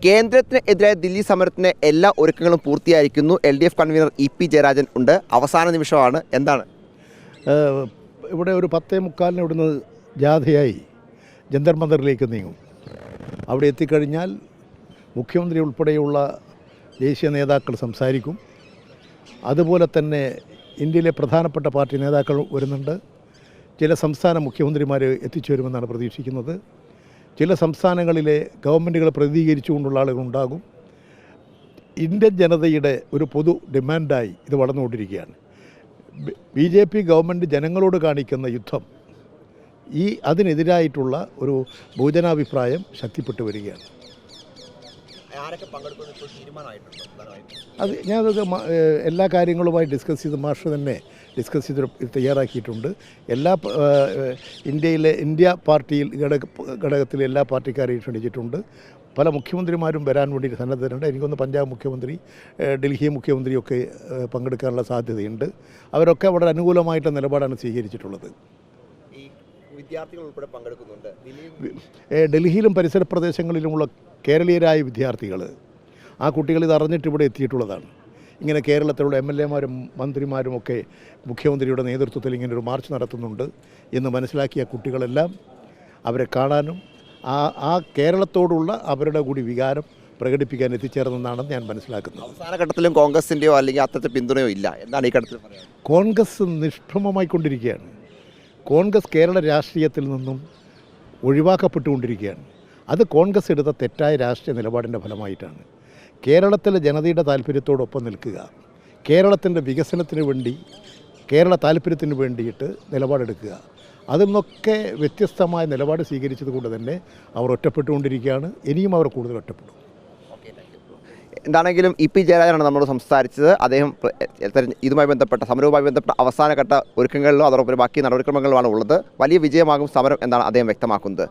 കേന്ദ്രത്തിനെതിരായ ദില്ലി സമരത്തിന് എല്ലാ ഒരുക്കങ്ങളും പൂർത്തിയായിരിക്കുന്നു. LDF കൺവീനർ EP ജയരാജൻ ഉണ്ട്. അവസാന നിമിഷമാണ്. എന്താണ് ഇവിടെ ഒരു 10:45 ഇവിടുന്ന് ജാഥയായി ജന്തർ മന്ദറിലേക്ക് നീങ്ങും. അവിടെ എത്തിക്കഴിഞ്ഞാൽ മുഖ്യമന്ത്രി ഉൾപ്പെടെയുള്ള ദേശീയ നേതാക്കൾ സംസാരിക്കും. അതുപോലെ തന്നെ ഇന്ത്യയിലെ പ്രധാനപ്പെട്ട പാർട്ടി നേതാക്കൾ വരുന്നുണ്ട്. ചില സംസ്ഥാന മുഖ്യമന്ത്രിമാർ എത്തിച്ചു വരുമെന്നാണ് പ്രതീക്ഷിക്കുന്നത്. ചില സംസ്ഥാനങ്ങളിലെ ഗവൺമെൻറ്റുകളെ പ്രതിനിധീകരിച്ചുകൊണ്ടുള്ള ആളുകളുണ്ടാകും. ഇന്ത്യൻ ജനതയുടെ ഒരു പൊതു ഡിമാൻഡായി ഇത് വളർന്നുകൊണ്ടിരിക്കുകയാണ്. BJP ഗവൺമെൻറ് ജനങ്ങളോട് കാണിക്കുന്ന യുദ്ധം അതിനെതിരായിട്ടുള്ള ഒരു ബഹുജനാഭിപ്രായം ശക്തിപ്പെട്ടു വരികയാണ്. ഞാനത് എല്ലാ കാര്യങ്ങളുമായി ഡിസ്കസ് ചെയ്ത് മാഷ് തന്നെ ഡിസ്കസ് ചെയ്ത് തയ്യാറാക്കിയിട്ടുണ്ട്. ഇന്ത്യ പാർട്ടിയിൽ ഘടകത്തിലെ എല്ലാ പാർട്ടിക്കാരെയും ക്ഷണിച്ചിട്ടുണ്ട്. പല മുഖ്യമന്ത്രിമാരും വരാൻ വേണ്ടി സന്നദ്ധരുണ്ട്. എനിക്കൊന്ന് പഞ്ചാബ് മുഖ്യമന്ത്രി, ഡൽഹി മുഖ്യമന്ത്രിയൊക്കെ പങ്കെടുക്കാനുള്ള സാധ്യതയുണ്ട്. അവരൊക്കെ വളരെ അനുകൂലമായിട്ട് നിലപാടാണ് സ്വീകരിച്ചിട്ടുള്ളത്. വിദ്യാർത്ഥികൾ ഉൾപ്പെടെ പങ്കെടുക്കുന്നുണ്ട്. ഡൽഹിയിലും പരിസര പ്രദേശങ്ങളിലുമുള്ള കേരളീയരായ വിദ്യാർത്ഥികൾ, ആ കുട്ടികൾ ഇത് അറിഞ്ഞിട്ട് ഇവിടെ എത്തിയിട്ടുള്ളതാണ്. ഇങ്ങനെ കേരളത്തിലുള്ള MLA മാരും മന്ത്രിമാരുമൊക്കെ മുഖ്യമന്ത്രിയുടെ നേതൃത്വത്തിൽ ഇങ്ങനെ ഒരു മാർച്ച് നടത്തുന്നുണ്ട് എന്ന് മനസ്സിലാക്കിയ കുട്ടികളെല്ലാം അവരെ കാണാനും ആ കേരളത്തോടുള്ള അവരുടെ കൂടി വികാരം പ്രകടിപ്പിക്കാൻ എത്തിച്ചേർന്നെന്നാണ് ഞാൻ മനസ്സിലാക്കുന്നത്. അവസാന ഘട്ടത്തിലും കോൺഗ്രസിൻ്റെയോ അല്ലെങ്കിൽ അത്തരത്തിൽ പിന്തുണയോ ഇല്ല. എന്താണ് ഈ ഘട്ടത്തിൽ പറയുന്നത്? കോൺഗ്രസ് നിഷ്പ്രമമായിക്കൊണ്ടിരിക്കുകയാണ്. കോൺഗ്രസ് കേരള രാഷ്ട്രീയത്തിൽ നിന്നും ഒഴിവാക്കപ്പെട്ടുകൊണ്ടിരിക്കുകയാണ്. അത് കോൺഗ്രസ് എടുത്ത തെറ്റായ രാഷ്ട്രീയ നിലപാടിൻ്റെ ഫലമായിട്ടാണ്. കേരളത്തിലെ ജനതയുടെ താല്പര്യത്തോടൊപ്പം നിൽക്കുക, കേരളത്തിൻ്റെ വികസനത്തിന് വേണ്ടി, കേരള താല്പര്യത്തിന് വേണ്ടിയിട്ട് നിലപാടെടുക്കുക, അതിൽ നിന്നൊക്കെ വ്യത്യസ്തമായ നിലപാട് സ്വീകരിച്ചതുകൊണ്ട് തന്നെ അവർ ഒറ്റപ്പെട്ടുകൊണ്ടിരിക്കുകയാണ്. ഇനിയും അവർ കൂടുതൽ ഒറ്റപ്പെടും. എന്താണെങ്കിലും EP ജയരാജനാണ് നമ്മളോട് സംസാരിച്ചത്. അദ്ദേഹം ഇതുമായി ബന്ധപ്പെട്ട സമരവുമായി ബന്ധപ്പെട്ട അവസാനഘട്ട ഒരുക്കങ്ങളിലും അതോടൊപ്പം ബാക്കി നടപടിക്രമങ്ങളുമാണ് ഉള്ളത്. വലിയ വിജയമാകും സമരം എന്നാണ് അദ്ദേഹം വ്യക്തമാക്കുന്നത്.